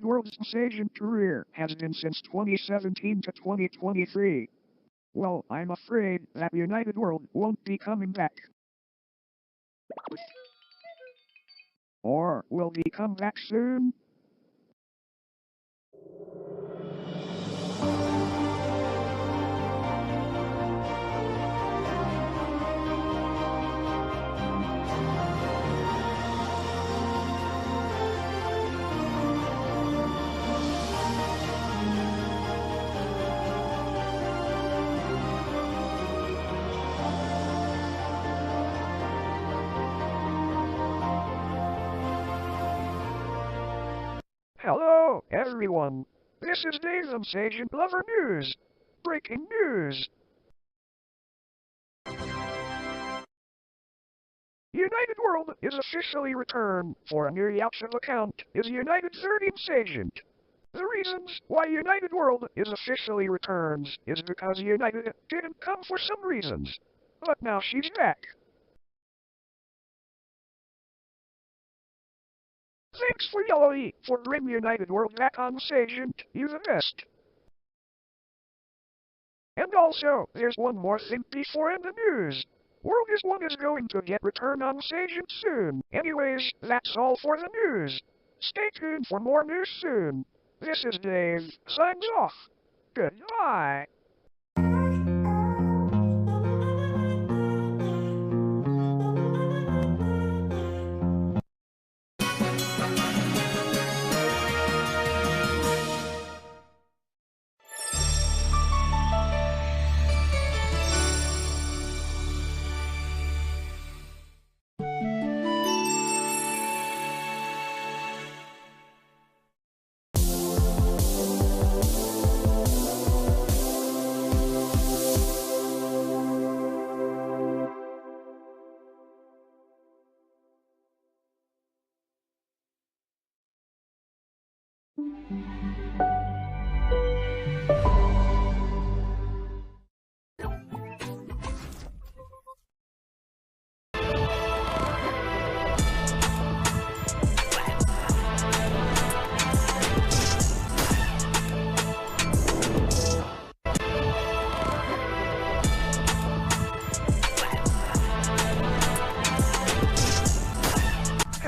World's MSAgent career has been since 2017 to 2023. Well, I'm afraid that United World won't be coming back. Or will he come back soon? Hello, everyone. This is Dave's MSAgent Lover News. Breaking news. United World is officially returned for a new Yaltsin account is United 30 MSAgent. The reasons why United World is officially returned is because United didn't come for some reasons. But now she's back. Thanks for Yellowy for bringing United World back on MSAgent, you the best. And also, there's one more thing before in the news. World is One is going to get returned on MSAgent soon. Anyways, that's all for the news. Stay tuned for more news soon. This is Dave, signs off. Goodbye.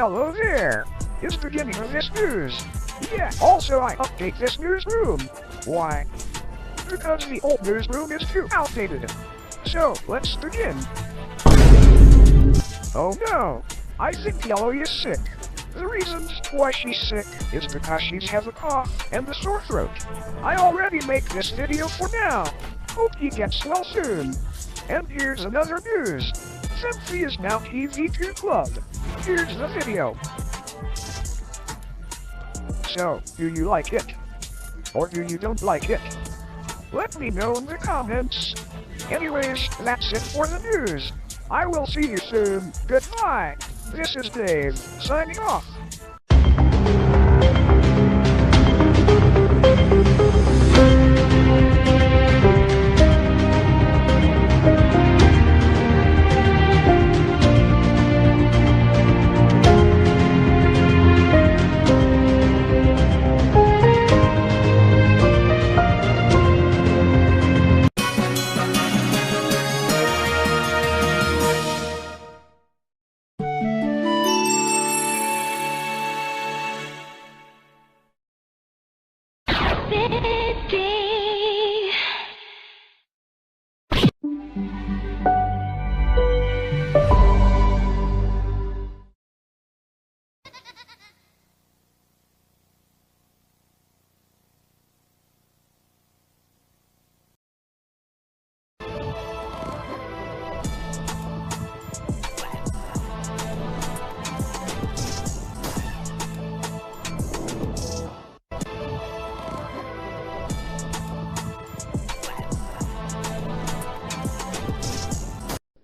Hello there! It's the beginning of this news. Yeah, also I update this newsroom. Why? Because the old newsroom is too outdated. So, let's begin. Oh no! I think Yellow is sick. The reasons why she's sick is because she has a cough and a sore throat. I already make this video for now. Hope he gets well soon. And here's another news. Semphi is now TV2 Club. Here's the video. So, do you like it? Or do you don't like it? Let me know in the comments. Anyways, that's it for the news. I will see you soon. Goodbye. This is Dave, signing off.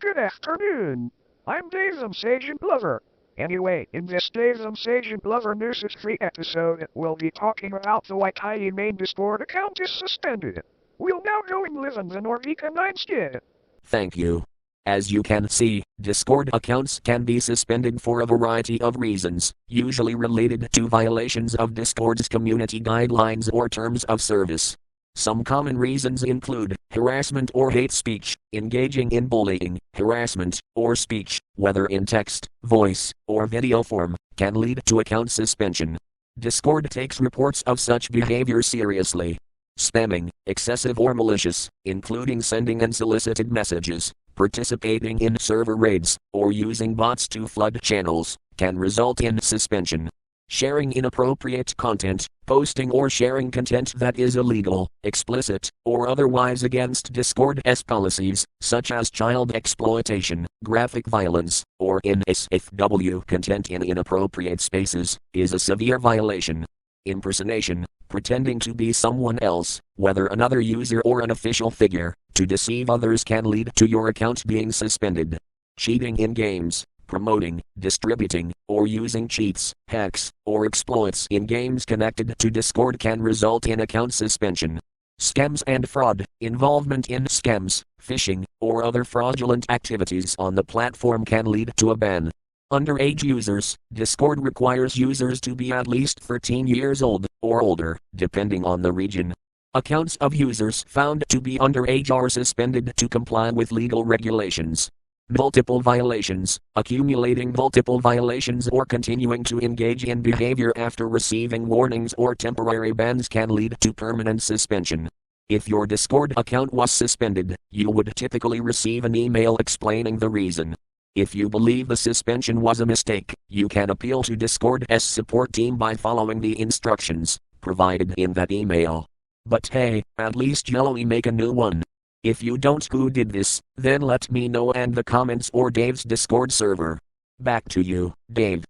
Good afternoon. I'm Dave's MSAgent Lover. Anyway, in this Dave's MSAgent Lover News 3 episode, we'll be talking about the Waikiki main Discord account is suspended. We'll now go and live in the Norvika 9 skid. Thank you. As you can see, Discord accounts can be suspended for a variety of reasons, usually related to violations of Discord's community guidelines or terms of service. Some common reasons include harassment or hate speech, engaging in bullying, harassment, or speech, whether in text, voice, or video form, can lead to account suspension. Discord takes reports of such behavior seriously. Spamming, excessive or malicious, including sending unsolicited messages, participating in server raids, or using bots to flood channels, can result in suspension. Sharing inappropriate content, posting or sharing content that is illegal, explicit, or otherwise against Discord's policies, such as child exploitation, graphic violence, or MSAgent content in inappropriate spaces, is a severe violation. Impersonation, pretending to be someone else, whether another user or an official figure, to deceive others can lead to your account being suspended. Cheating in games, promoting, distributing, or using cheats, hacks, or exploits in games connected to Discord can result in account suspension. Scams and fraud, involvement in scams, phishing, or other fraudulent activities on the platform can lead to a ban. Underage users, Discord requires users to be at least 13 years old, or older, depending on the region. Accounts of users found to be underage are suspended to comply with legal regulations. Multiple violations, accumulating multiple violations or continuing to engage in behavior after receiving warnings or temporary bans can lead to permanent suspension. If your Discord account was suspended, you would typically receive an email explaining the reason. If you believe the suspension was a mistake, you can appeal to Discord's support team by following the instructions provided in that email. But hey, at least you'll make a new one. If you don't who did this, then let me know in the comments or Dave's Discord server. Back to you, Dave.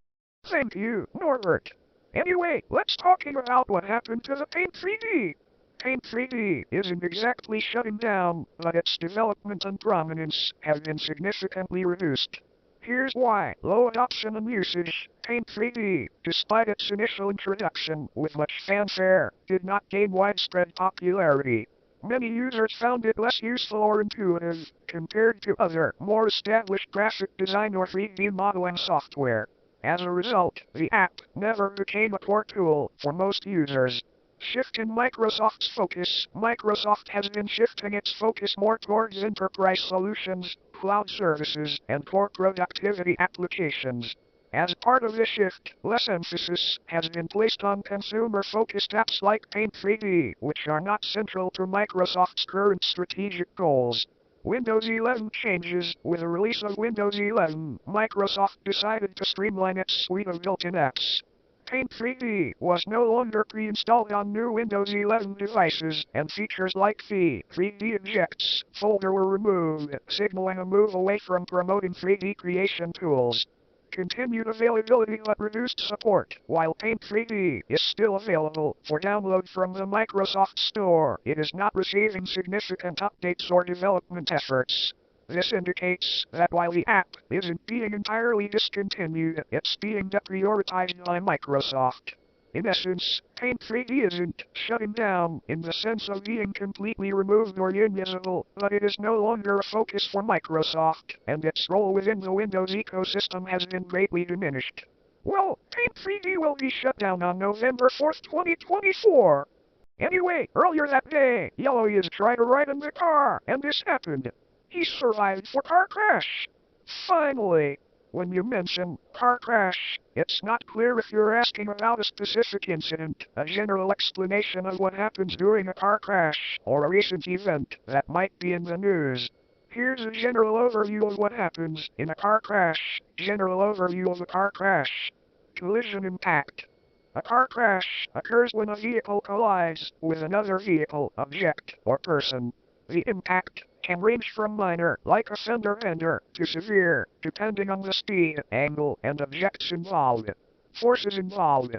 Thank you, Norbert. Anyway, let's talk about what happened to the Paint 3D. Paint 3D isn't exactly shutting down, but its development and prominence have been significantly reduced. Here's why. Low adoption and usage. Paint 3D, despite its initial introduction with much fanfare, did not gain widespread popularity. Many users found it less useful or intuitive compared to other, more established graphic design or 3D modeling software. As a result, the app never became a core tool for most users. Shift in Microsoft's focus. Microsoft has been shifting its focus more towards enterprise solutions, cloud services, and core productivity applications. As part of this shift, less emphasis has been placed on consumer-focused apps like Paint 3D, which are not central to Microsoft's current strategic goals. Windows 11 changes. With the release of Windows 11, Microsoft decided to streamline its suite of built-in apps. Paint 3D was no longer pre-installed on new Windows 11 devices, and features like the 3D Objects folder were removed, signaling a move away from promoting 3D creation tools. Continued availability but reduced support. While Paint 3D is still available for download from the Microsoft Store, it is not receiving significant updates or development efforts. This indicates that while the app isn't being entirely discontinued, it's being deprioritized by Microsoft. In essence, Paint 3D isn't shutting down in the sense of being completely removed or invisible, but it is no longer a focus for Microsoft, and its role within the Windows ecosystem has been greatly diminished. Well, Paint 3D will be shut down on November 4th, 2024. Anyway, earlier that day, Yellow is trying to ride in the car, and this happened. He survived for car crash. Finally. When you mention car crash, it's not clear if you're asking about a specific incident, a general explanation of what happens during a car crash, or a recent event that might be in the news. Here's a general overview of what happens in a car crash. General overview of a car crash. Collision impact. A car crash occurs when a vehicle collides with another vehicle, object, or person. The impact can range from minor, like a fender bender, to severe, depending on the speed, angle, and objects involved. Forces involved.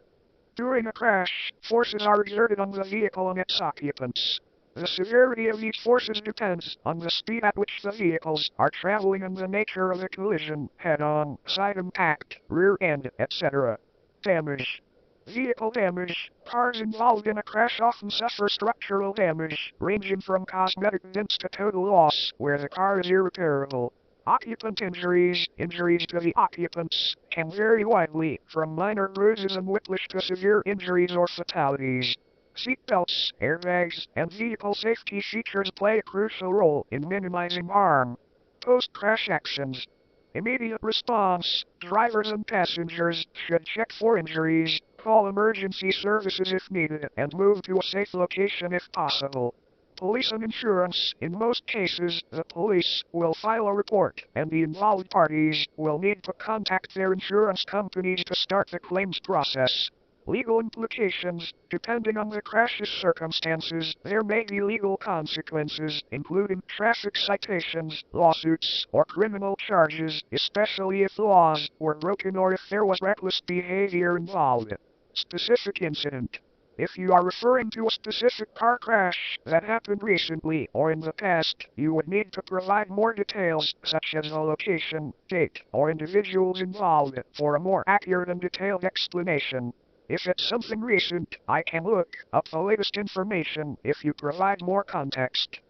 During a crash, forces are exerted on the vehicle and its occupants. The severity of these forces depends on the speed at which the vehicles are traveling and the nature of the collision, head-on, side impact, rear end, etc. Damage. Vehicle damage. Cars involved in a crash often suffer structural damage, ranging from cosmetic dents to total loss, where the car is irreparable. Occupant injuries, injuries to the occupants, can vary widely, from minor bruises and whiplash to severe injuries or fatalities. Seatbelts, airbags, and vehicle safety features play a crucial role in minimizing harm. Post-crash actions. Immediate response. Drivers and passengers should check for injuries, call emergency services if needed, and move to a safe location if possible. Police and insurance. In most cases, the police will file a report, and the involved parties will need to contact their insurance companies to start the claims process. Legal implications. Depending on the crash's circumstances, there may be legal consequences, including traffic citations, lawsuits, or criminal charges, especially if laws were broken or if there was reckless behavior involved. Specific incident. If you are referring to a specific car crash that happened recently or in the past, you would need to provide more details, such as the location, date, or individuals involved, for a more accurate and detailed explanation. If it's something recent, I can look up the latest information if you provide more context.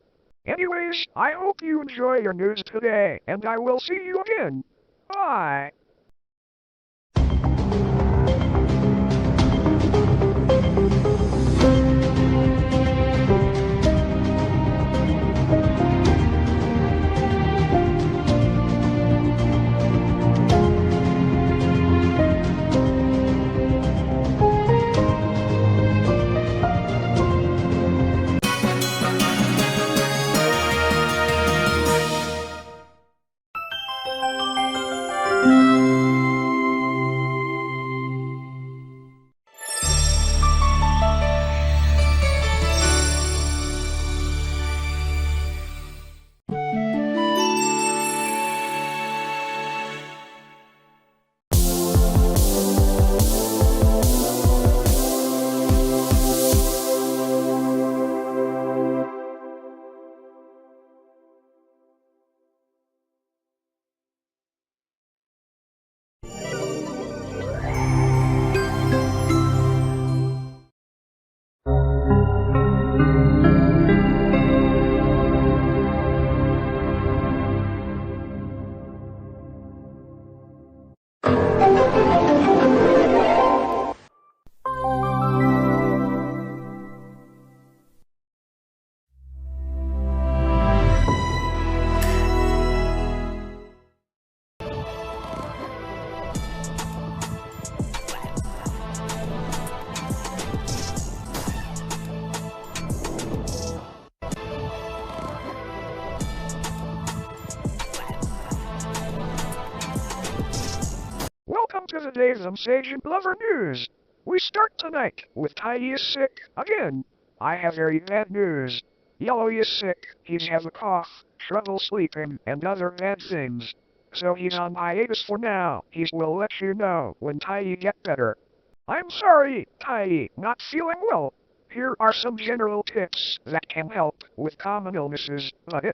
Anyways, I hope you enjoy your news today, and I will see you again. Bye. Welcome to today's MSAgent Lover News. We start tonight with Ty is sick again. I have very bad news. Yellow is sick, he's have a cough, trouble sleeping, and other bad things. So he's on hiatus for now. He will let you know when Ty get better. I'm sorry, Ty, not feeling well. Here are some general tips that can help with common illnesses, but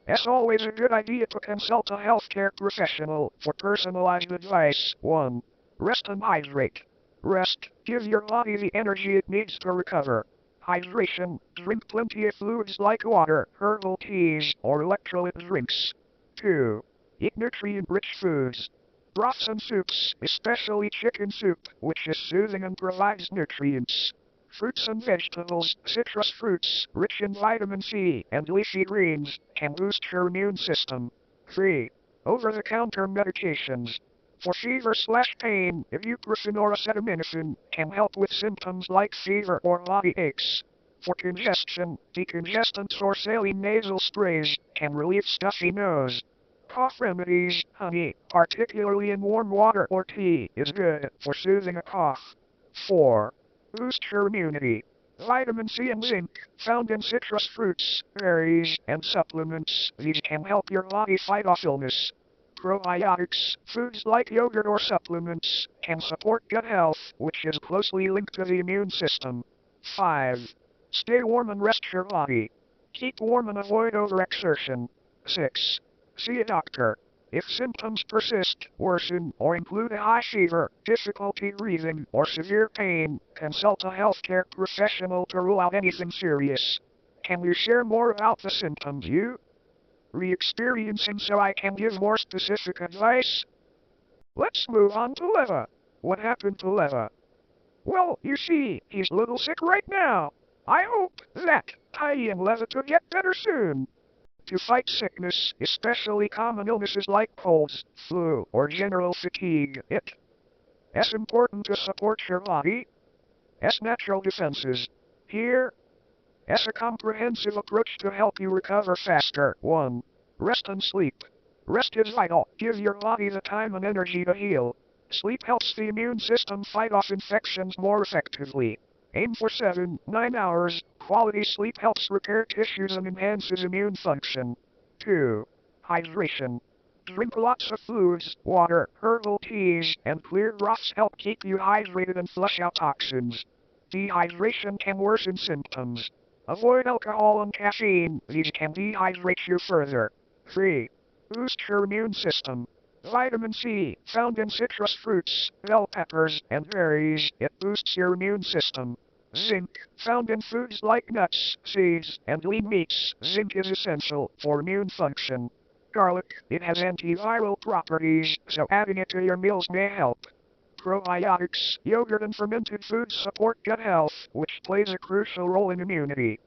it's always a good idea to consult a healthcare professional for personalized advice. 1. Rest and hydrate. Rest. Give your body the energy it needs to recover. Hydration. Drink plenty of fluids like water, herbal teas, or electrolyte drinks. 2. Eat nutrient-rich foods. Broths and soups, especially chicken soup, which is soothing and provides nutrients. Fruits and vegetables, citrus fruits, rich in vitamin C and leafy greens, can boost your immune system. 3. Over-the-counter medications. For fever/pain, ibuprofen or acetaminophen can help with symptoms like fever or body aches. For congestion, decongestants or saline nasal sprays can relieve stuffy nose. Cough remedies, honey, particularly in warm water or tea, is good for soothing a cough. 4. Boost your immunity. Vitamin C and zinc, found in citrus fruits, berries, and supplements, these can help your body fight off illness. Probiotics, foods like yogurt or supplements, can support gut health, which is closely linked to the immune system. 5. Stay warm and rest your body. Keep warm and avoid overexertion. 6. See a doctor. If symptoms persist, worsen, or include a high fever, difficulty breathing, or severe pain, consult a healthcare professional to rule out anything serious. Can you share more about the symptoms you re-experiencing so I can give more specific advice. Let's move on to Leva. What happened to Leva? Well, you see, he's a little sick right now. I hope that Ty and Leva to get better soon. To fight sickness, especially common illnesses like colds, flu, or general fatigue, it's important to support your body's natural defenses. Here is a comprehensive approach to help you recover faster. 1. Rest and sleep. Rest is vital. Give your body the time and energy to heal. Sleep helps the immune system fight off infections more effectively. Aim for 7-9 hours. Quality sleep helps repair tissues and enhances immune function. 2. Hydration. Drink lots of fluids, water, herbal teas, and clear broths help keep you hydrated and flush out toxins. Dehydration can worsen symptoms. Avoid alcohol and caffeine, these can dehydrate you further. 3. Boost your immune system. Vitamin C, found in citrus fruits, bell peppers, and berries, it boosts your immune system. Zinc, found in foods like nuts, seeds, and lean meats, zinc is essential for immune function. Garlic, it has antiviral properties, so adding it to your meals may help. Probiotics, yogurt and fermented foods support gut health, which plays a crucial role in immunity.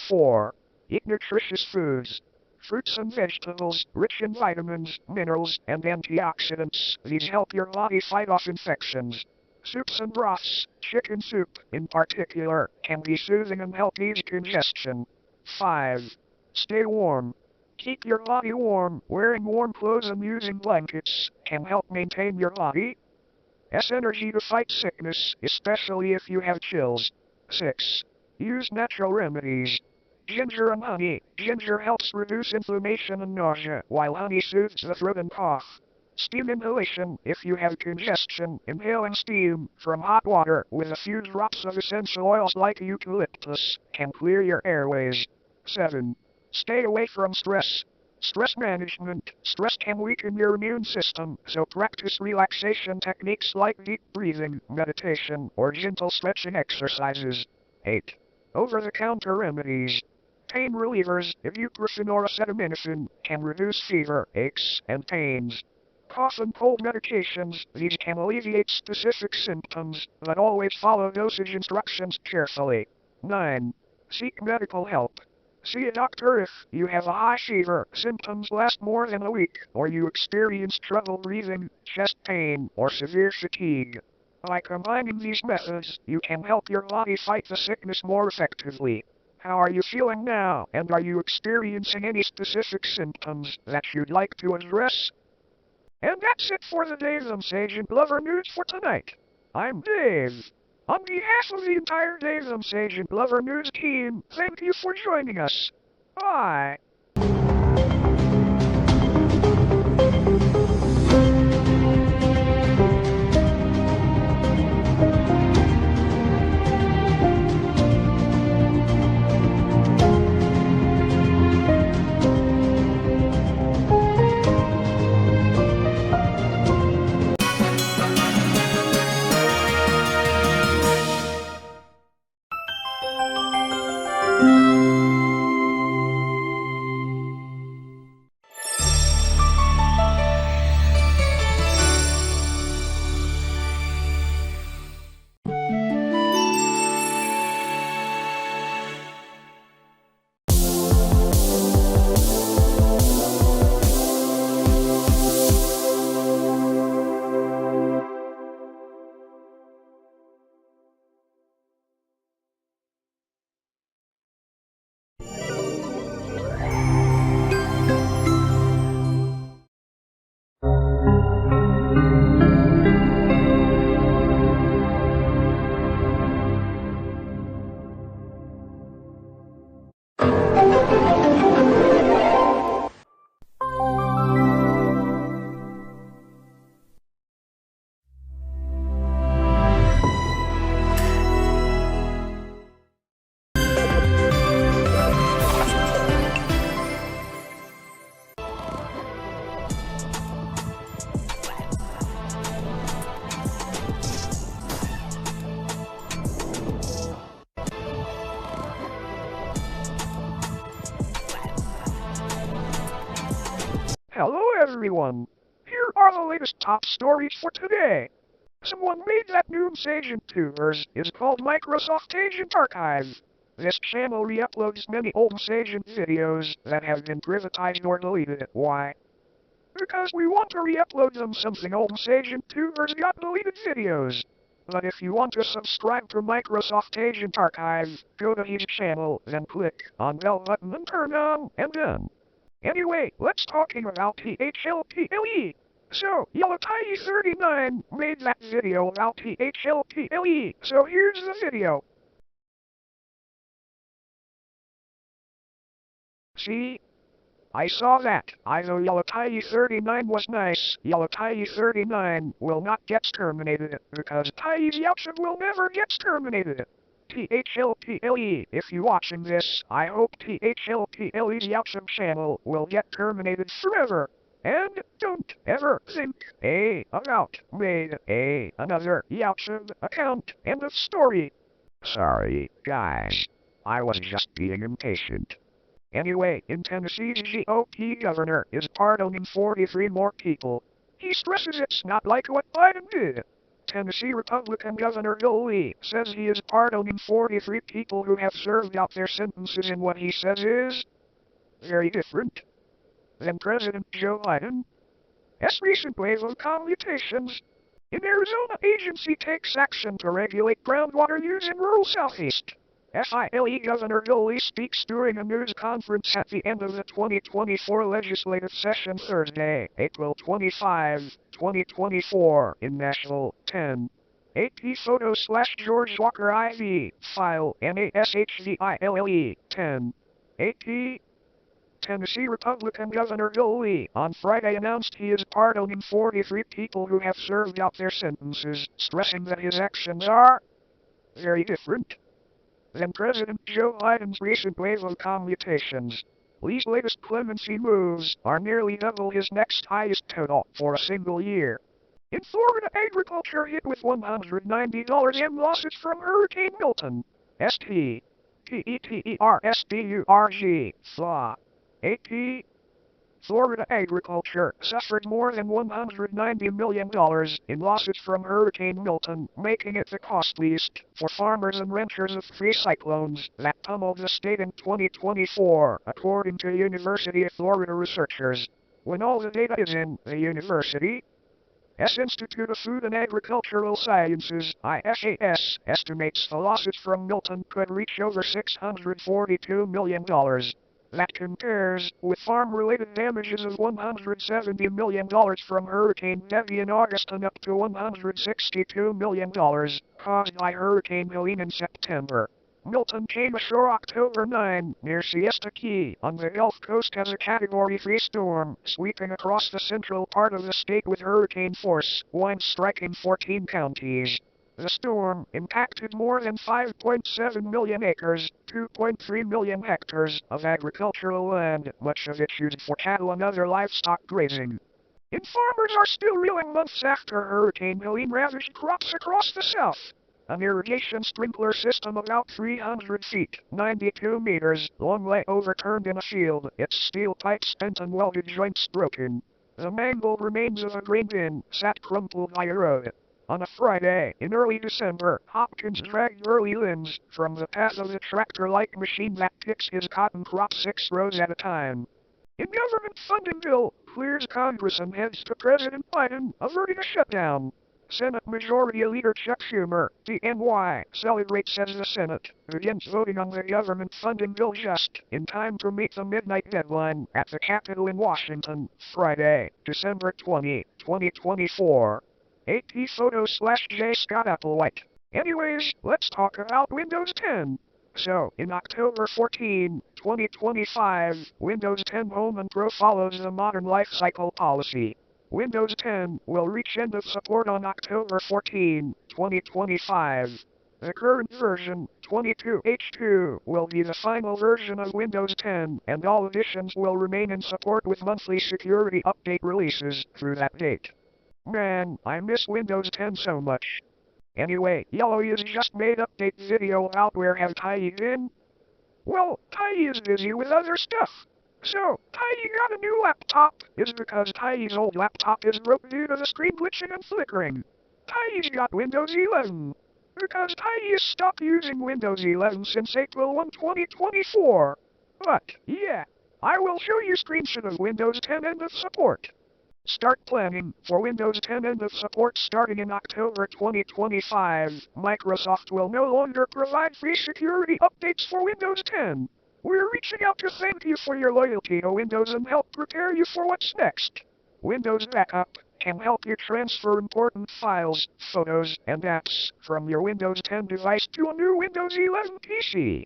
4. Eat nutritious foods. Fruits and vegetables, rich in vitamins, minerals, and antioxidants, these help your body fight off infections. Soups and broths, chicken soup, in particular, can be soothing and help ease congestion. 5. Stay warm. Keep your body warm. Wearing warm clothes and using blankets can help maintain your body's energy to fight sickness, especially if you have chills. 6. Use natural remedies. Ginger and honey. Ginger helps reduce inflammation and nausea, while honey soothes the throat and cough. Steam inhalation. If you have congestion, inhaling steam from hot water with a few drops of essential oils like eucalyptus can clear your airways. 7. Stay away from stress. Stress management. Stress can weaken your immune system, so practice relaxation techniques like deep breathing, meditation, or gentle stretching exercises. 8. Over-the-counter remedies. Pain relievers, ibuprofen or acetaminophen, can reduce fever, aches, and pains. Cough and cold medications, these can alleviate specific symptoms, but always follow dosage instructions carefully. 9. Seek medical help. See a doctor if you have a high fever, symptoms last more than a week, or you experience trouble breathing, chest pain, or severe fatigue. By combining these methods, you can help your body fight the sickness more effectively. How are you feeling now, and are you experiencing any specific symptoms that you'd like to address? And that's it for the Dave MSAgent Lover News for tonight. I'm Dave. On behalf of the entire Dave MSAgent Lover News team, thank you for joining us. Bye. everyone. Here are the latest top stories for today. Someone made that new MSAgent 2 version is called Microsoft Agent Archive. This channel re-uploads many old MSAgent videos that have been privatized or deleted. Why? Because we want to re-upload them something old MSAgent 2 version got deleted videos. But if you want to subscribe to Microsoft Agent Archive, go to his channel, then click on bell button and turn on, and done. Anyway, let's talking about THLPLE. So, YellowTie39 made that video about THLPLE, so here's the video. See? I saw that. I know YellowTie39 was nice. YellowTie39 will not get terminated, because Tie's Yakshin will never get terminated. THLPLE, if you're watching this, I hope THLPLE's Yakshin channel will get terminated forever. And don't ever think about made another Yakshin account. End of story. Sorry, guys. I was just being impatient. Anyway, in Tennessee, the GOP governor is pardoning 43 more people. He stresses it's not like what Biden did. Tennessee Republican Governor Bill Lee says he is pardoning 43 people who have served out their sentences in what he says is very different than President Joe Biden's recent wave of commutations. In Arizona, agency takes action to regulate groundwater use in rural southeast. FILE Governor Bill Lee speaks during a news conference at the end of the 2024 legislative session Thursday, April 25, 2024, in Nashville, 10. AP photo / George Walker IV, file NASHVILLE, 10. AP Tennessee Republican Governor Bill Lee on Friday announced he is pardoning 43 people who have served out their sentences, stressing that his actions are very different than President Joe Biden's recent wave of commutations. Lee's latest clemency moves are nearly double his next highest total for a single year. In Florida, agriculture hit with $190 in losses from Hurricane Milton. STPETERSBURG, FLA. AP Florida agriculture suffered more than $190 million in losses from Hurricane Milton, making it the costliest for farmers and ranchers of three cyclones that pummeled the state in 2024, according to University of Florida researchers. When all the data is in, the university's Institute of Food and Agricultural Sciences, IFAS, estimates the losses from Milton could reach over $642 million. That compares with farm-related damages of $170 million from Hurricane Debby in August and up to $162 million caused by Hurricane Helene in September. Milton came ashore October 9 near Siesta Key on the Gulf Coast as a Category 3 storm, sweeping across the central part of the state with hurricane force, winds striking 14 counties. The storm impacted more than 5.7 million acres, 2.3 million hectares of agricultural land, much of it used for cattle and other livestock grazing. And farmers are still reeling months after Hurricane Helene ravaged crops across the south. An irrigation sprinkler system about 300 feet, 92 meters long lay overturned in a field, its steel pipes bent and welded joints broken. The mangled remains of a grain bin sat crumpled by a road. On a Friday, in early December, Hopkins dragged early limbs from the path of the tractor-like machine that picks his cotton crop 6 rows at a time. In government funding bill, clears Congress and heads to President Biden, averting a shutdown. Senate Majority Leader Chuck Schumer, DNY, celebrates as the Senate begins voting on the government funding bill just in time to meet the midnight deadline at the Capitol in Washington, Friday, December 20, 2024. AP photo / J. Scott Applewhite. Anyways, let's talk about Windows 10. So, in October 14, 2025, Windows 10 Home and Pro follows the modern lifecycle policy. Windows 10 will reach end of support on October 14, 2025. The current version, 22H2, will be the final version of Windows 10, and all editions will remain in support with monthly security update releases through that date. Man, I miss Windows 10 so much. Anyway, Yellow's just made update video out where have Ty been? Well, Ty is busy with other stuff. So, Tiny got a new laptop, is because Tiny's old laptop is broke due to the screen glitching and flickering. Tiny's got Windows 11, because Tiny has stopped using Windows 11 since April 1, 2024. But, yeah, I will show you screenshot of Windows 10 end of support. Start planning for Windows 10 end of support starting in October 2025. Microsoft will no longer provide free security updates for Windows 10. We're reaching out to thank you for your loyalty to Windows and help prepare you for what's next. Windows Backup can help you transfer important files, photos, and apps from your Windows 10 device to a new Windows 11 PC.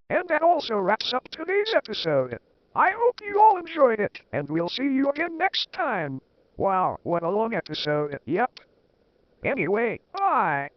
And that also wraps up today's episode. I hope you all enjoyed it, and we'll see you again next time. Wow, what a long episode, yep. Anyway, bye.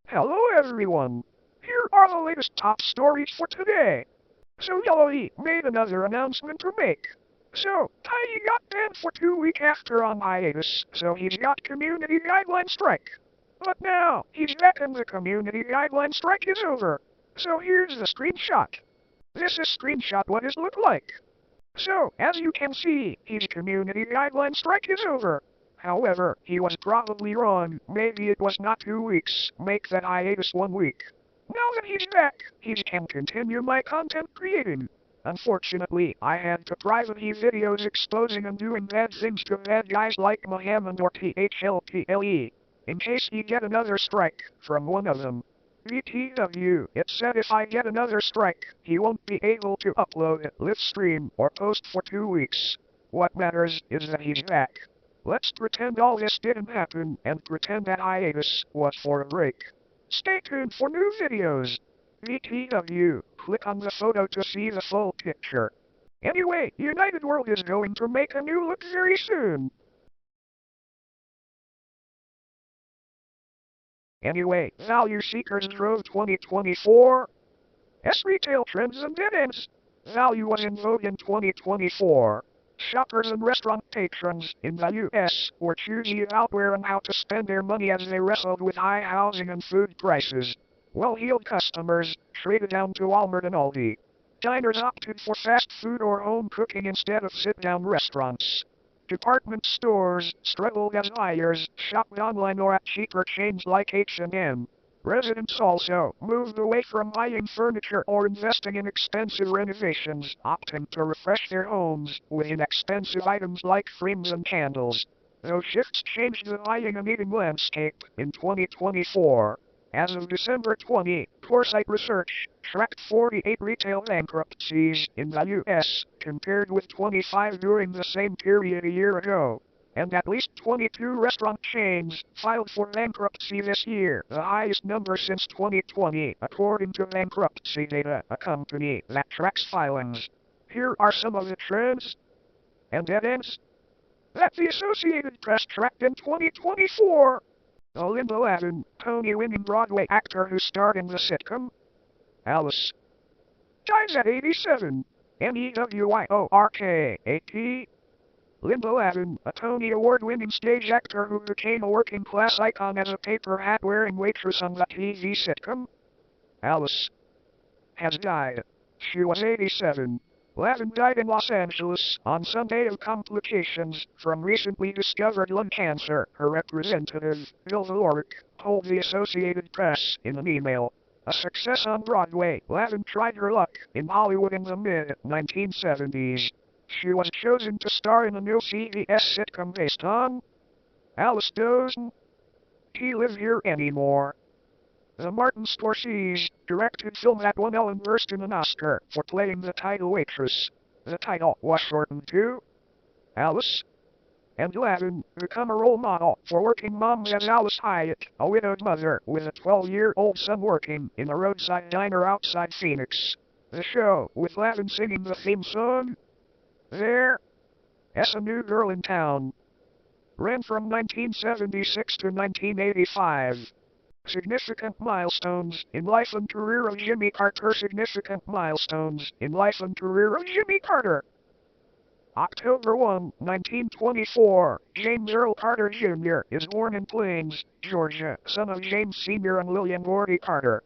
Hello everyone. Here are the latest top stories for today. So Yellowy made another announcement to make. So, Tiny got banned for 2 weeks after on hiatus, so he's got community guideline strike. But now, he's back and the community guideline strike is over. So here's the screenshot. This is screenshot what it look like. So, as you can see, his community guideline strike is over. However, he was probably wrong, maybe it was not 2 weeks, make that hiatus 1 week. Now that he's back, he can continue my content creating. Unfortunately, I had to private his videos exposing and doing bad things to bad guys like Mohammed or THLPLE. In case he get another strike from one of them. VTW, it said if I get another strike, he won't be able to upload, live stream, or post for 2 weeks. What matters is that he's back. Let's pretend all this didn't happen and pretend that hiatus was for a break. Stay tuned for new videos. VTW, click on the photo to see the full picture. Anyway, United World is going to make a new look very soon. Anyway, Value Seekers drove 2024. Retail trends and dead ends. Value was in vogue in 2024. Shoppers and restaurant patrons in the U.S. were choosy about where and how to spend their money as they wrestled with high housing and food prices. Well-heeled customers traded down to Walmart and Aldi. Diners opted for fast food or home cooking instead of sit-down restaurants. Department stores struggled as buyers shopped online or at cheaper chains like H&M. Residents also moved away from buying furniture or investing in expensive renovations, opting to refresh their homes with inexpensive items like frames and candles. Those shifts changed the buying and eating landscape in 2024. As of December 20, Foresight Research tracked 48 retail bankruptcies in the U.S., compared with 25 during the same period a year ago. and at least 22 restaurant chains filed for bankruptcy this year, the highest number since 2020, according to bankruptcy data, a company that tracks filings. Here are some of the trends and dead ends that the Associated Press tracked in 2024. Linda Lavin, Tony-winning Broadway actor who starred in the sitcom Alice, dies at 87. MEWIORKAT. Linda Lavin, a Tony Award-winning stage actor who became a working-class icon as a paper hat-wearing waitress on the TV sitcom Alice, has died. She was 87. Lavin died in Los Angeles on Sunday of complications from recently discovered lung cancer, her representative, Bill Valoric, told the Associated Press in an email. A success on Broadway, Lavin tried her luck in Hollywood in the mid-1970s. She was chosen to star in a new CBS sitcom based on Alice Doesn't He Live Here Anymore? The Martin Scorsese directed film that won Ellen Burstyn an Oscar for playing the title waitress. The title was shortened to Alice, and Lavin became a role model for working moms as Alice Hyatt, a widowed mother with a 12-year-old son working in a roadside diner outside Phoenix. The show, with Lavin singing the theme song, There's a New Girl in Town, ran from 1976 to 1985. Significant milestones in life and career of Jimmy Carter. Significant milestones in life and career of Jimmy Carter. October 1, 1924, James Earl Carter Jr. is born in Plains, Georgia, son of James Sr. and Lillian Gordy Carter.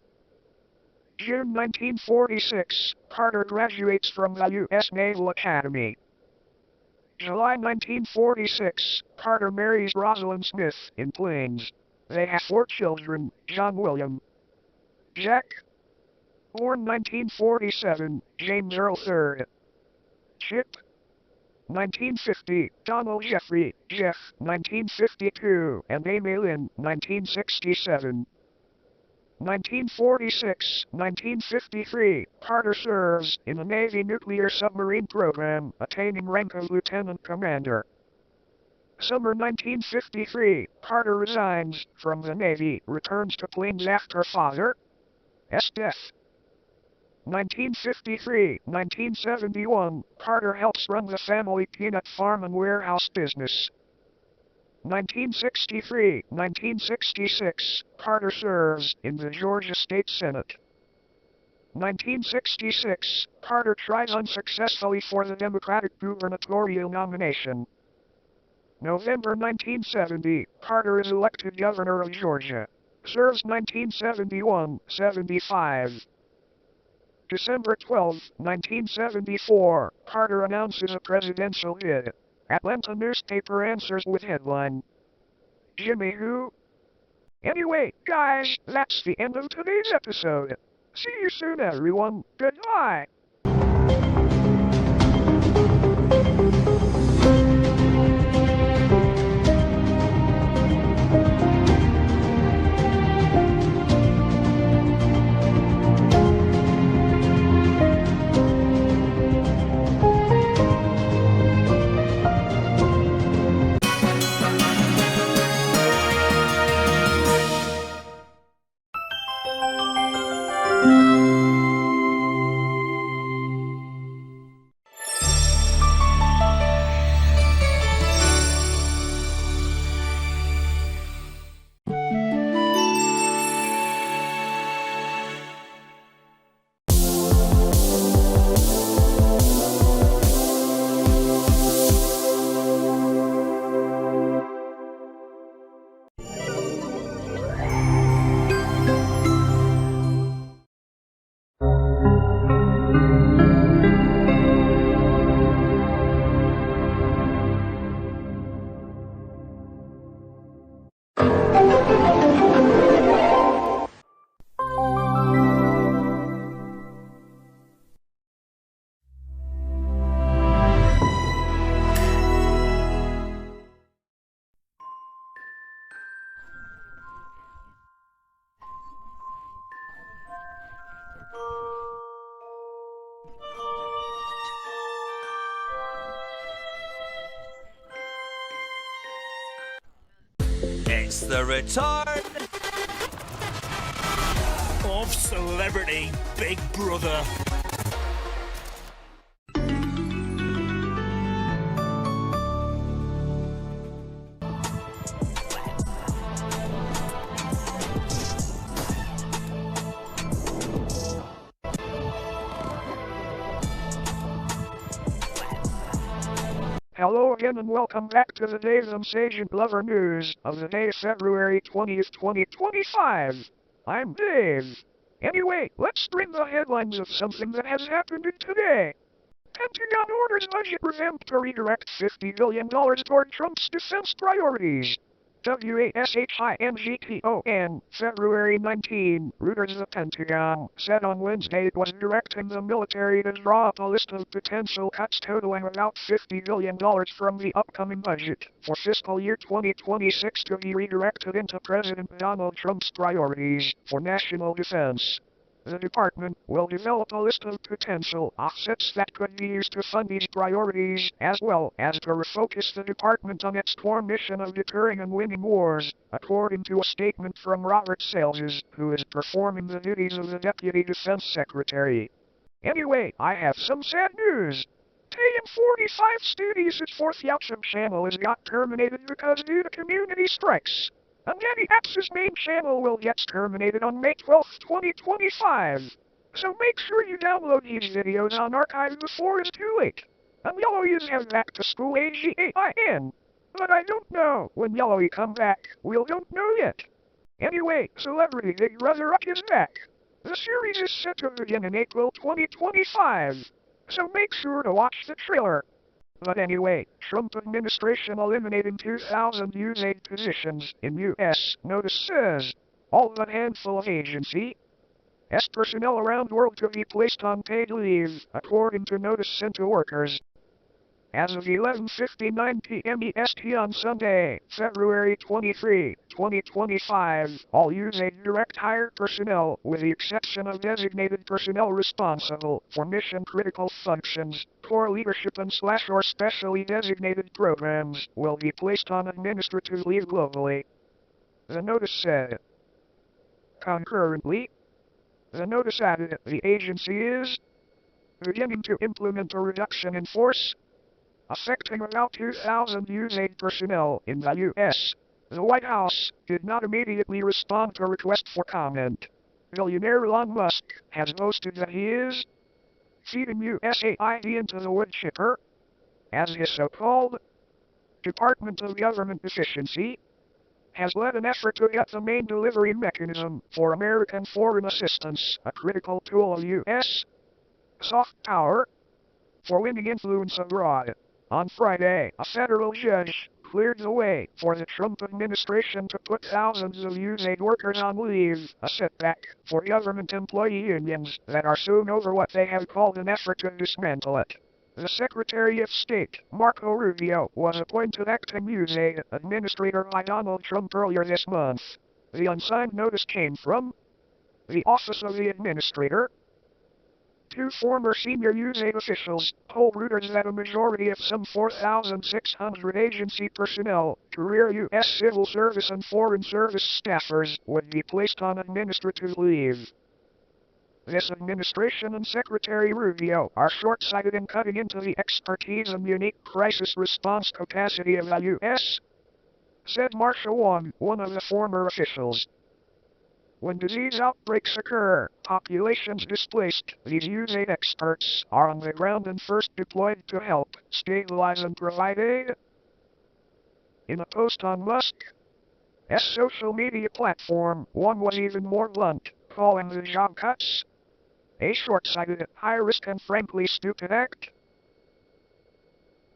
June 1946, Carter graduates from the U.S. Naval Academy. July 1946, Carter marries Rosalind Smith in Plains. They have 4 children, John William, Jack, born 1947, James Earl III, Chip, 1950, Donald Jeffrey, Jeff, 1952, and Amy Lynn, 1967. 1946-1953, Carter serves in the Navy nuclear submarine program, attaining rank of lieutenant commander. Summer 1953, Carter resigns from the Navy, returns to Plains after father's death. 1953-1971, Carter helps run the family peanut farm and warehouse business. 1963-1966, Carter serves in the Georgia State Senate. 1966, Carter tries unsuccessfully for the Democratic gubernatorial nomination. November 1970, Carter is elected governor of Georgia. Serves 1971-75. December 12, 1974, Carter announces a presidential bid. Atlanta newspaper answers with headline, Jimmy Who? Anyway, guys, that's the end of today's episode. See you soon, everyone. Goodbye. It's the return of Celebrity Big Brother. Hello again and welcome back to the day's MSAgent Lover News of the day February 20th, 2025. I'm Dave. Anyway, let's bring the headlines of something that has happened today. Pentagon orders budget revamp to redirect $50 billion toward Trump's defense priorities. WASHINGTON, February 19, Reuters. The Pentagon said on Wednesday it was directing the military to draw up a list of potential cuts totaling about $50 billion from the upcoming budget for fiscal year 2026 to be redirected into President Donald Trump's priorities for national defense. The department will develop a list of potential offsets that could be used to fund these priorities, as well as to refocus the department on its core mission of deterring and winning wars, according to a statement from Robert Sales, who is performing the duties of the Deputy Defense Secretary. Anyway, I have some sad news. TM45 Studios' fourth YouTube channel has got terminated because due to community strikes. And Daddy App's main channel will get terminated on May 12, 2025. So make sure you download these videos on archive before it's too late. And Yellowies have back to school AGAIN. But I don't know when Yellowy come back, we don't know yet. Anyway, Celebrity Big Brother is back. The series is set to begin in April 2025. So make sure to watch the trailer. But anyway, Trump administration eliminating 2,000 USAID positions in U.S. notice says, all but handful of agency personnel around world to be placed on paid leave, according to notice sent to workers. As of 11:59 p.m. EST on Sunday, February 23, 2025, all USAID direct hire personnel, with the exception of designated personnel responsible for mission-critical functions, core leadership and/or specially designated programs, will be placed on administrative leave globally. The notice said. Concurrently, the notice added the agency is beginning to implement a reduction in force affecting about 2,000 USAID personnel in the U.S. The White House did not immediately respond to a request for comment. Billionaire Elon Musk has boasted that he is feeding USAID into the wood chipper, as his so-called Department of Government Efficiency has led an effort to get the main delivery mechanism for American foreign assistance, a critical tool of U.S. soft power, for winning influence abroad. On Friday, a federal judge cleared the way for the Trump administration to put thousands of USAID workers on leave, a setback for government employee unions that are suing over what they have called an effort to dismantle it. The Secretary of State, Marco Rubio, was appointed acting USAID administrator by Donald Trump earlier this month. The unsigned notice came from the Office of the Administrator. Two former senior USAID officials told Reuters that a majority of some 4,600 agency personnel, career U.S. civil service and foreign service staffers, would be placed on administrative leave. This administration and Secretary Rubio are short-sighted in cutting into the expertise and unique crisis response capacity of the U.S., said Marsha Wong, one of the former officials. When disease outbreaks occur, populations displaced, these USAID experts are on the ground and first deployed to help stabilize and provide aid. In a post on Musk's social media platform, one was even more blunt, calling the job cuts a short-sighted, high-risk and frankly stupid act.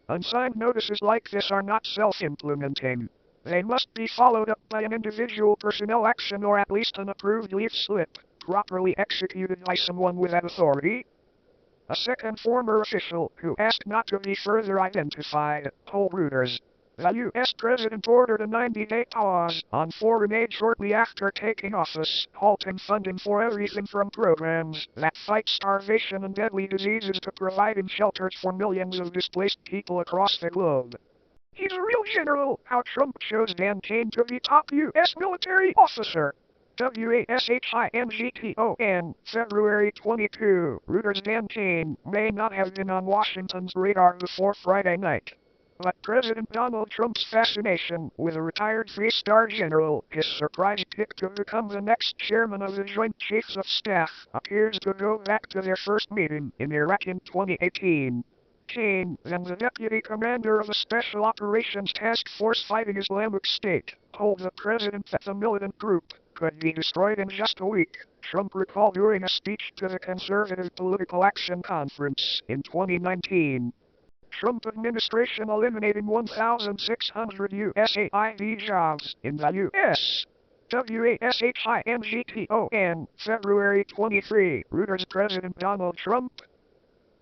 Unsigned notices like this are not self-implementing. They must be followed up by an individual personnel action or at least an approved leave slip, properly executed by someone with that authority. A second former official, who asked not to be further identified, told Reuters. The U.S. President ordered a 90-day pause on foreign aid shortly after taking office, halting funding for everything from programs that fight starvation and deadly diseases to providing shelters for millions of displaced people across the globe. He's a real general. How Trump chose Dan Kane to be top U.S. military officer. WASHINGTON, February 22. Reuters. Dan Kane may not have been on Washington's radar before Friday night. But President Donald Trump's fascination with a retired three-star general, his surprise pick to become the next chairman of the Joint Chiefs of Staff, appears to go back to their first meeting in Iraq in 2018. Kane, then the deputy commander of the Special Operations Task Force fighting Islamic State, told the president that the militant group could be destroyed in just a week, Trump recalled during a speech to the Conservative Political Action Conference in 2019. Trump administration eliminating 1,600 USAID jobs in the U.S. WASHINGTON, February 23. Reuters. President Donald Trump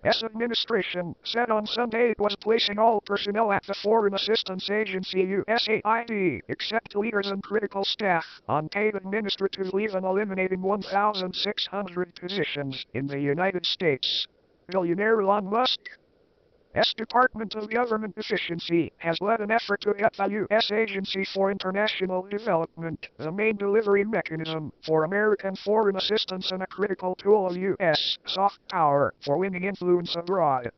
administration said on Sunday it was placing all personnel at the Foreign Assistance Agency USAID, except leaders and critical staff, on paid administrative leave and eliminating 1,600 positions in the United States. Billionaire Elon Musk Department of Government Efficiency has led an effort to get the U.S. Agency for International Development, the main delivery mechanism for American foreign assistance and a critical tool of U.S. soft power for winning influence abroad.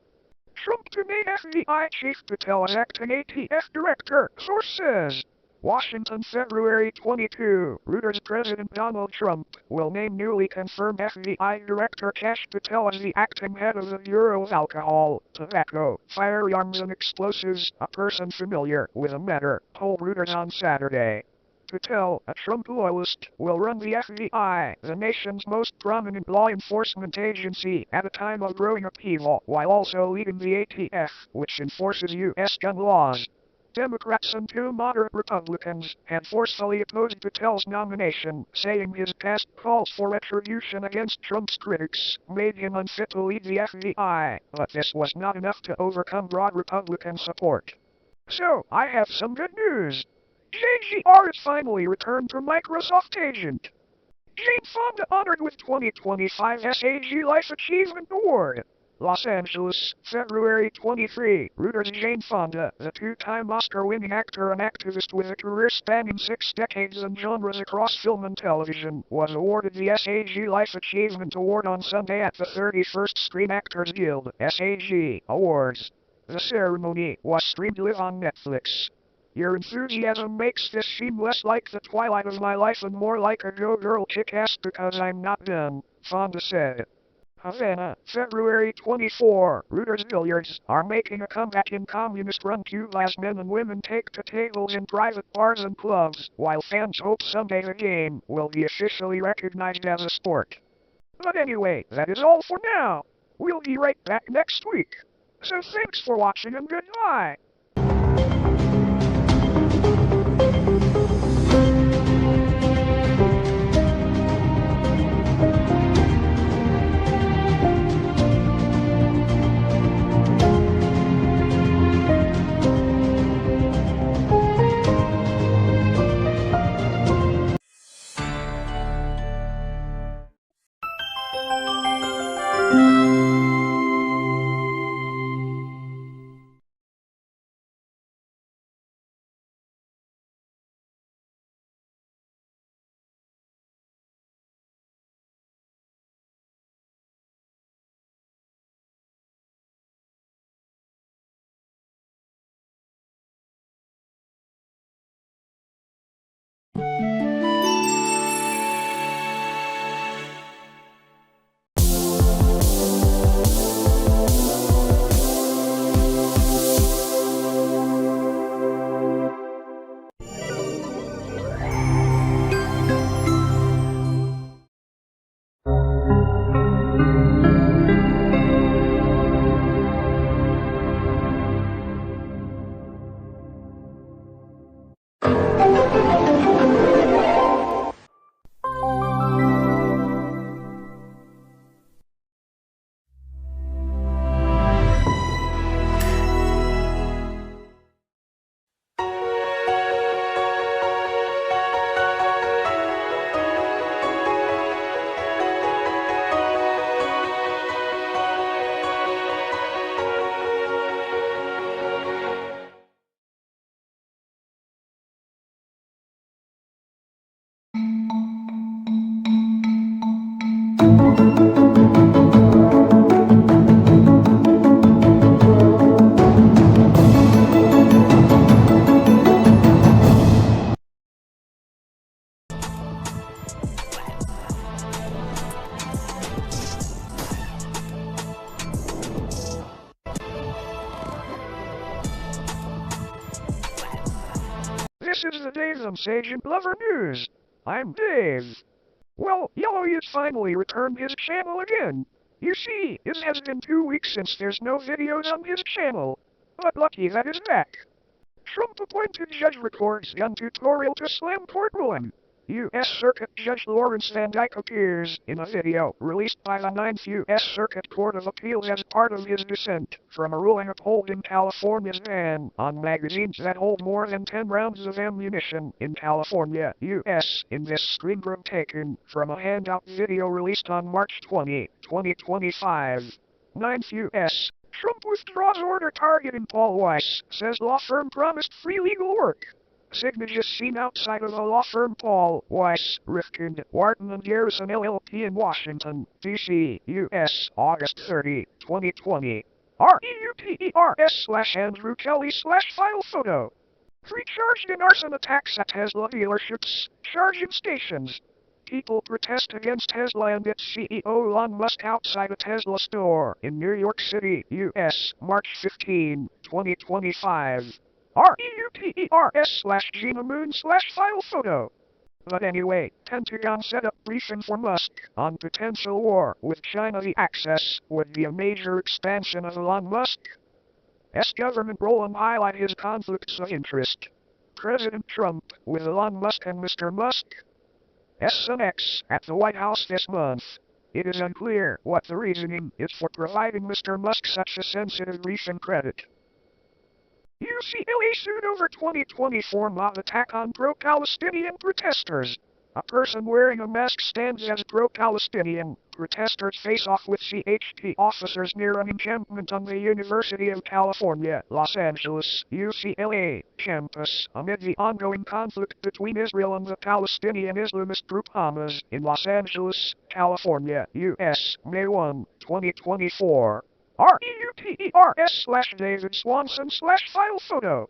Trump to name FBI Chief Patel as acting ATF Director, source says. Washington, February 22. Reuters. President Donald Trump will name newly confirmed FBI Director Kash Patel as the acting head of the Bureau of Alcohol, Tobacco, Firearms and Explosives, a person familiar with the matter, told Reuters on Saturday. Patel, a Trump loyalist, will run the FBI, the nation's most prominent law enforcement agency, at a time of growing upheaval, while also leading the ATF, which enforces U.S. gun laws. Democrats and two moderate Republicans had forcefully opposed Patel's nomination, saying his past calls for retribution against Trump's critics made him unfit to lead the FBI, but this was not enough to overcome broad Republican support. So, I have some good news. JGR is finally returned to Microsoft Agent. Jane Fonda honored with 2025 SAG Life Achievement Award. Los Angeles, February 23. Reuters. Jane Fonda, the two-time Oscar-winning actor and activist with a career spanning 6 decades and genres across film and television, was awarded the SAG Life Achievement Award on Sunday at the 31st Screen Actors Guild SAG Awards. The ceremony was streamed live on Netflix. Your enthusiasm makes this seem less like the twilight of my life and more like a go-girl kick-ass because I'm not done, Fonda said. Havana, February 24. Reuters. Billiards are making a comeback in communist-run Cuba as men and women take to tables in private bars and clubs, while fans hope someday the game will be officially recognized as a sport. But anyway, that is all for now. We'll be right back next week. So thanks for watching and goodbye. This is the Dave's MSAgent Lover News. I'm Dave. Well, Yellow has finally returned his channel again. You see, it has been 2 weeks since there's no videos on his channel. But lucky that is back. Trump appointed judge records gun tutorial to slam court ruling. U.S. Circuit Judge Lawrence Van Dyke appears in a video released by the 9th U.S. Circuit Court of Appeals as part of his dissent from a ruling upholding California's ban on magazines that hold more than 10 rounds of ammunition in California, U.S. in this screen grab taken from a handout video released on March 20, 2025. 9th U.S. Trump withdraws order targeting Paul Weiss, says law firm promised free legal work. Signatures seen outside of the law firm Paul Weiss, Rifkin, Wharton and Garrison LLP in Washington, D.C., U.S., August 30, 2020. REUTERS/Andrew Kelly/file photo. 3 charged in arson attacks at Tesla dealerships, charging stations. People protest against Tesla and its CEO Elon Musk outside a Tesla store in New York City, U.S., March 15, 2025. REUTERS/Gina Moon/file photo. But anyway, Pentagon set up briefing for Musk on potential war with China. The access would be a major expansion of Elon Musk's government role and highlight his conflicts of interest. President Trump with Elon Musk and Mr. Musk's son X at the White House this month. It is unclear what the reasoning is for providing Mr. Musk such a sensitive briefing credit. UCLA sued over 2024 mob attack on pro-Palestinian protesters. A person wearing a mask stands as pro-Palestinian. Protesters face off with CHP officers near an encampment on the University of California, Los Angeles, UCLA campus amid the ongoing conflict between Israel and the Palestinian Islamist group Hamas in Los Angeles, California, U.S., May 1, 2024. REUTERS/David Swanson/file photo.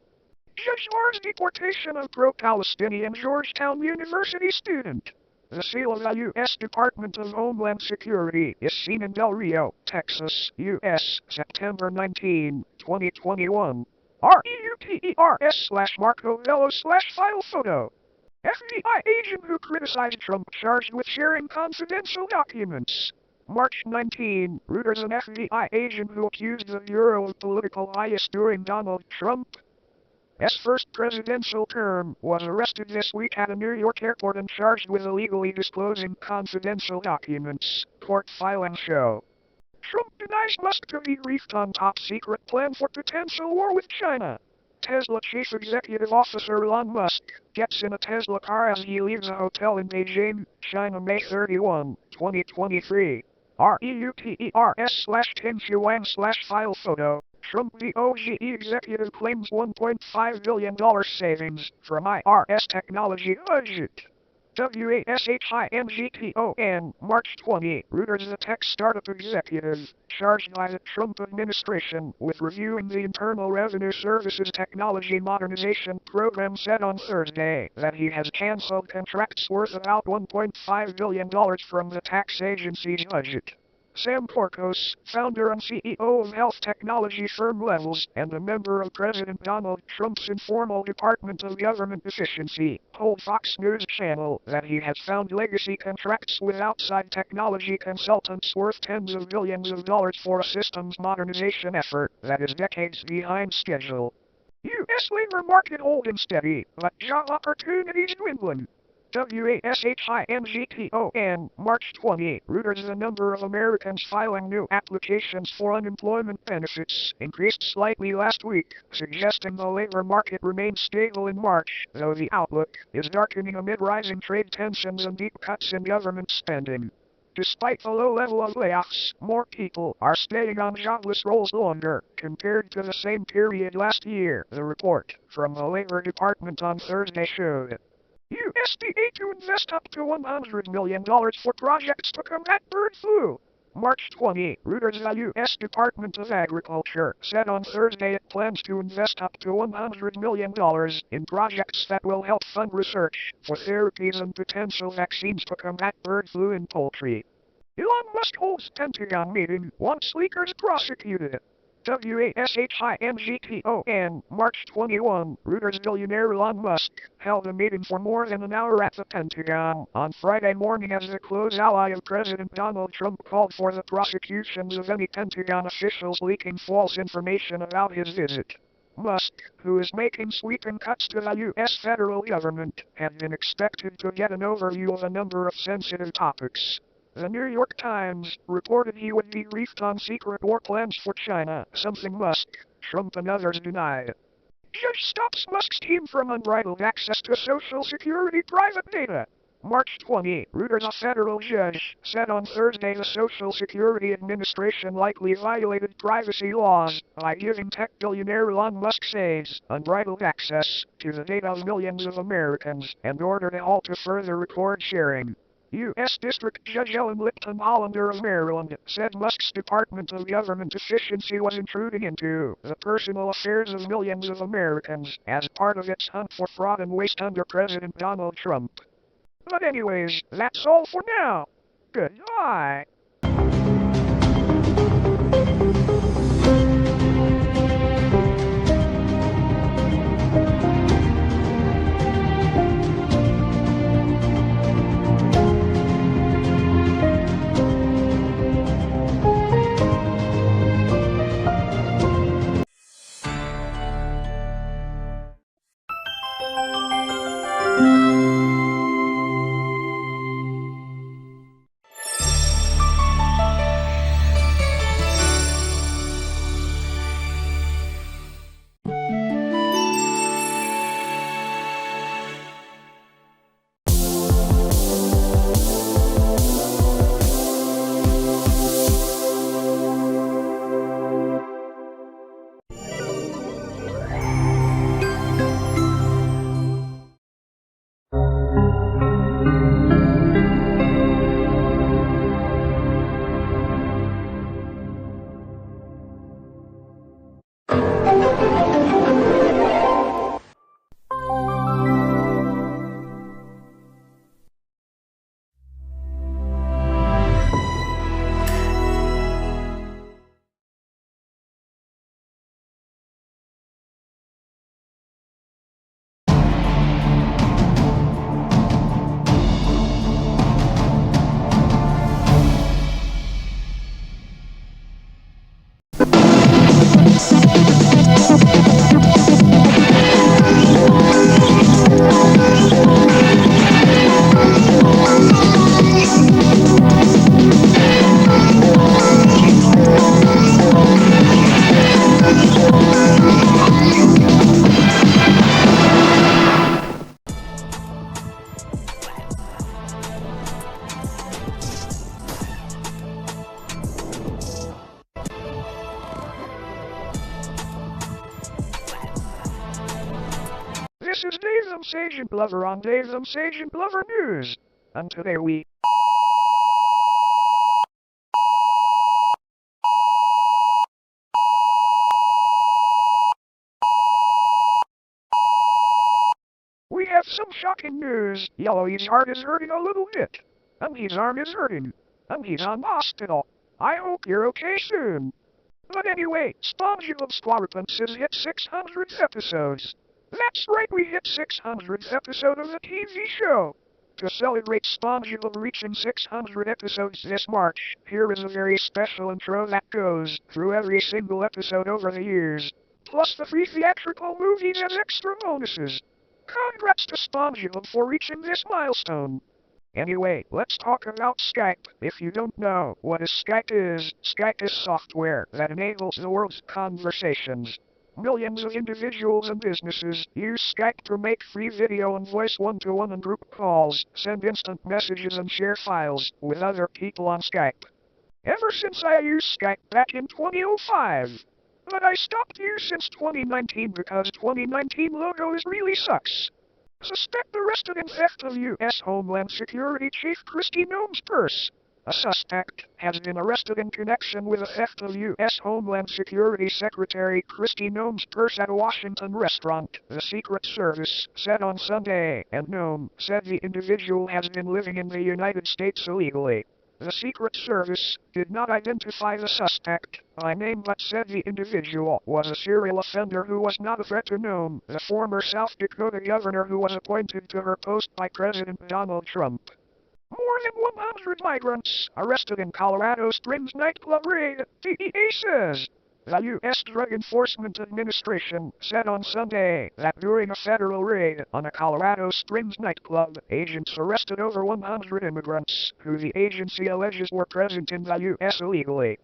Judge Barr's deportation of pro-Palestinian Georgetown University student. The seal of the U.S. Department of Homeland Security is seen in Del Rio, Texas, U.S., September 19, 2021. REUTERS/Marco Bello/file photo. FBI agent who criticized Trump charged with sharing confidential documents. March 19, Reuters, an FBI agent who accused the Bureau of Political Bias during Donald Trump's first presidential term was arrested this week at a New York airport and charged with illegally disclosing confidential documents, court filings show. Trump denies Musk to be briefed on top-secret plan for potential war with China. Tesla Chief Executive Officer Elon Musk gets in a Tesla car as he leaves a hotel in Beijing, China, May 31, 2023. REUTERS/Tim Huang/file photo. Trump the OGE executive claims $1.5 billion savings from IRS technology budget. WASHINGTON, March 20, Reuters, the tech startup executive, charged by the Trump administration with reviewing the Internal Revenue Service's technology modernization program, said on Thursday that he has canceled contracts worth about $1.5 billion from the tax agency's budget. Sam Porcos, founder and CEO of health technology firm Levels and a member of President Donald Trump's informal Department of Government Efficiency, told Fox News Channel that he has found legacy contracts with outside technology consultants worth tens of billions of dollars for a systems modernization effort that is decades behind schedule. U.S. labor market holding steady, but job opportunities dwindling. WASHINGTON, March 20, Reuters, the number of Americans filing new applications for unemployment benefits increased slightly last week, suggesting the labor market remained stable in March, though the outlook is darkening amid rising trade tensions and deep cuts in government spending. Despite the low level of layoffs, more people are staying on jobless rolls longer compared to the same period last year, the report from the Labor Department on Thursday showed. USDA to invest up to $100 million for projects to combat bird flu. March 20, Reuters. The U.S. Department of Agriculture said on Thursday it plans to invest up to $100 million in projects that will help fund research for therapies and potential vaccines to combat bird flu in poultry. Elon Musk holds Pentagon meeting once leakers prosecuted. WASHINGTON, March 21, Reuters. Billionaire Elon Musk held a meeting for more than an hour at the Pentagon on Friday morning as the close ally of President Donald Trump called for the prosecutions of any Pentagon officials leaking false information about his visit. Musk, who is making sweeping cuts to the U.S. federal government, had been expected to get an overview of a number of sensitive topics. The New York Times reported he would be briefed on secret war plans for China, something Musk, Trump and others denied. Judge stops Musk's team from unbridled access to Social Security private data. March 20, Reuters. A federal judge said on Thursday the Social Security Administration likely violated privacy laws by giving tech billionaire Elon Musk says unbridled access to the data of millions of Americans and ordered it all to further record sharing. U.S. District Judge Ellen Lipton Hollander of Maryland said Musk's Department of Government Efficiency was intruding into the personal affairs of millions of Americans as part of its hunt for fraud and waste under President Donald Trump. But anyways, that's all for now. Goodbye. This is Dave's MSAgent Lover on Dave's MSAgent Lover News. And today we have some shocking news. Yellow's heart is hurting a little bit. And his arm is hurting. And he's on hospital. I hope you're okay soon. But anyway, SpongeBob SquarePants has hit 600 episodes. That's right, we hit 600th episode of the TV show. To celebrate SpongeBob reaching 600 episodes this March, here is a very special intro that goes through every single episode over the years. Plus the free theatrical movies and extra bonuses. Congrats to SpongeBob for reaching this milestone. Anyway, let's talk about Skype. If you don't know what Skype is software that enables the world's conversations. Millions of individuals and businesses use Skype to make free video and voice one-to-one and group calls, send instant messages and share files with other people on Skype. Ever since I used Skype back in 2005. But I stopped use since 2019 because 2019 logos really sucks. Suspect arrested in theft of U.S. Homeland Security Chief Kristi Noem's purse. A suspect has been arrested in connection with the theft of U.S. Homeland Security Secretary Kristi Noem's purse at a Washington restaurant, the Secret Service said on Sunday, and Noem said the individual has been living in the United States illegally. The Secret Service did not identify the suspect by name but said the individual was a serial offender who was not a threat to Noem, the former South Dakota governor who was appointed to her post by President Donald Trump. More than 100 migrants arrested in Colorado Springs nightclub raid, DEA says. The U.S. Drug Enforcement Administration said on Sunday that during a federal raid on a Colorado Springs nightclub, agents arrested over 100 immigrants who the agency alleges were present in the U.S. illegally.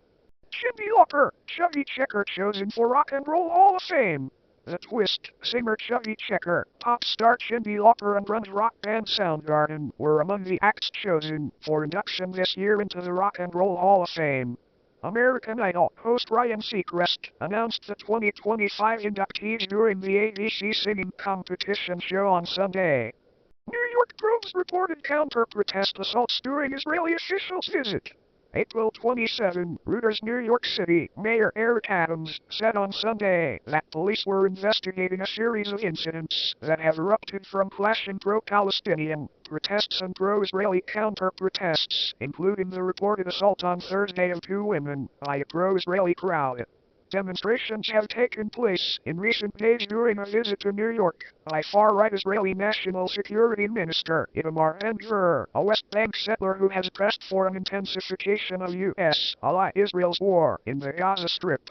Cyndi Lauper, Chubby Checker chosen for Rock and Roll Hall of Fame. The Twist singer Chubby Checker, pop star Cyndi Lauper and grunge rock band Soundgarden were among the acts chosen for induction this year into the Rock and Roll Hall of Fame. American Idol host Ryan Seacrest announced the 2025 inductees during the ABC singing competition show on Sunday. New York probes reported counter-protest assaults during Israeli officials' visit. April 27, Reuters New York City Mayor Eric Adams said on Sunday that police were investigating a series of incidents that have erupted from clashing pro-Palestinian protests and pro-Israeli counter-protests, including the reported assault on Thursday of 2 women by a pro-Israeli crowd. Demonstrations have taken place in recent days during a visit to New York by far-right Israeli National Security Minister Itamar Ben-Gvir, a West Bank settler who has pressed for an intensification of U.S. ally Israel's war in the Gaza Strip.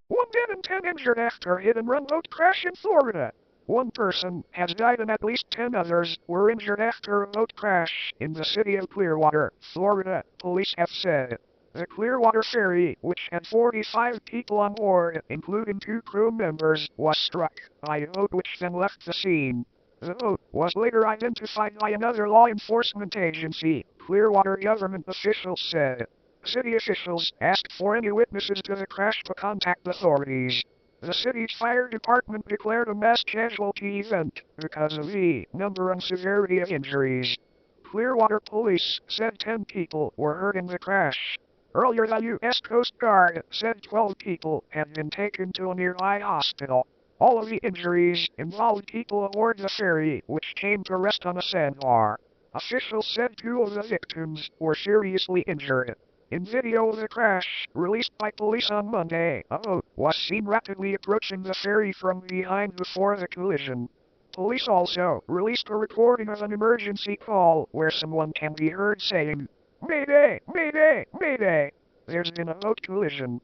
1 dead and 10 injured after hit-and-run boat crash in Florida. 1 person has died and at least 10 others were injured after a boat crash in the city of Clearwater, Florida, police have said. The Clearwater ferry, which had 45 people on board, including 2 crew members, was struck by a boat which then left the scene. The boat was later identified by another law enforcement agency, Clearwater government officials said. City officials asked for any witnesses to the crash to contact authorities. The city's fire department declared a mass casualty event because of the number and severity of injuries. Clearwater police said 10 people were hurt in the crash. Earlier, the U.S. Coast Guard said 12 people had been taken to a nearby hospital. All of the injuries involved people aboard the ferry, which came to rest on a sandbar. Officials said 2 of the victims were seriously injured. In video of the crash, released by police on Monday, a boat was seen rapidly approaching the ferry from behind before the collision. Police also released a recording of an emergency call where someone can be heard saying, "Mayday! Mayday! Mayday! There's been a boat collision."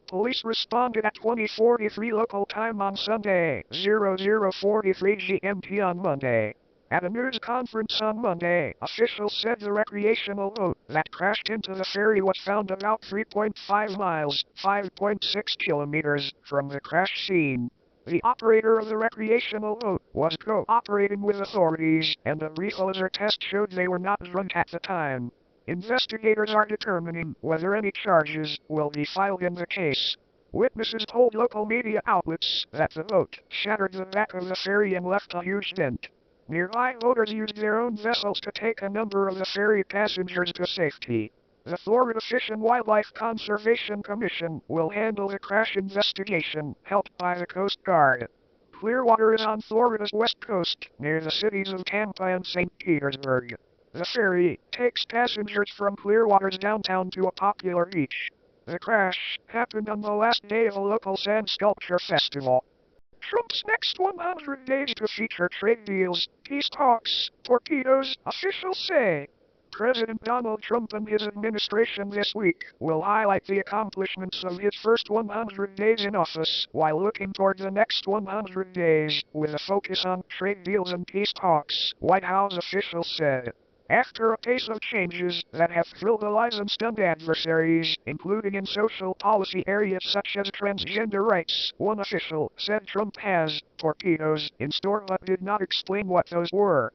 Police responded at 20:43 local time on Sunday, 00:43 GMT on Monday. At a news conference on Monday, officials said the recreational boat that crashed into the ferry was found about 3.5 miles, 5.6 kilometers, from the crash scene. The operator of the recreational boat was cooperating with authorities, and a breathalyzer test showed they were not drunk at the time. Investigators are determining whether any charges will be filed in the case. Witnesses told local media outlets that the boat shattered the back of the ferry and left a huge dent. Nearby boaters used their own vessels to take a number of the ferry passengers to safety. The Florida Fish and Wildlife Conservation Commission will handle the crash investigation, helped by the Coast Guard. Clearwater is on Florida's west coast, near the cities of Tampa and St. Petersburg. The ferry takes passengers from Clearwater's downtown to a popular beach. The crash happened on the last day of a local sand sculpture festival. Trump's next 100 days to feature trade deals, peace talks, torpedoes, officials say. President Donald Trump and his administration this week will highlight the accomplishments of his first 100 days in office while looking toward the next 100 days with a focus on trade deals and peace talks, White House officials said. After a pace of changes that have thrilled allies and stunned adversaries, including in social policy areas such as transgender rights, one official said Trump has torpedoes in store but did not explain what those were.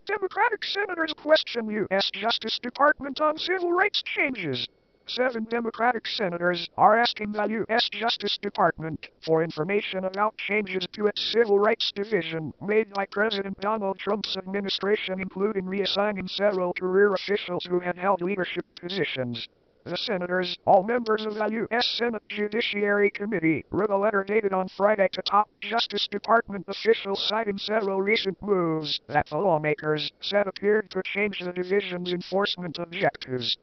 Democratic senators question U.S. Justice Department on civil rights changes. 7 Democratic senators are asking the U.S. Justice Department for information about changes to its Civil Rights Division made by President Donald Trump's administration, including reassigning several career officials who had held leadership positions. The senators, all members of the U.S. Senate Judiciary Committee, wrote a letter dated on Friday to top Justice Department officials citing several recent moves that the lawmakers said appeared to change the division's enforcement objectives.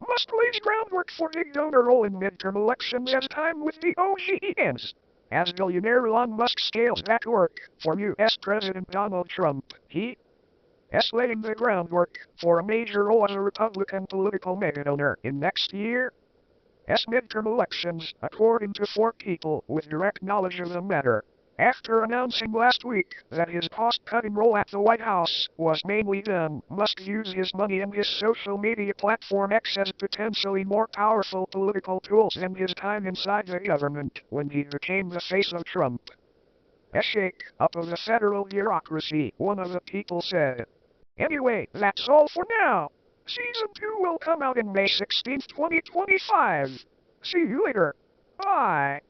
Must lays groundwork for big donor role in midterm elections as time with the OGE ends. As billionaire Elon Musk scales back work for U.S. President Donald Trump, he is laying the groundwork for a major role as a Republican political megadonor in next year's midterm elections, according to 4 people with direct knowledge of the matter. After announcing last week that his cost-cutting role at the White House was mainly done, Musk used his money and his social media platform X as potentially more powerful political tools than his time inside the government when he became the face of Trump. A shake-up of the federal bureaucracy, one of the people said. Anyway, that's all for now. Season 2 will come out in May 16, 2025. See you later. Bye.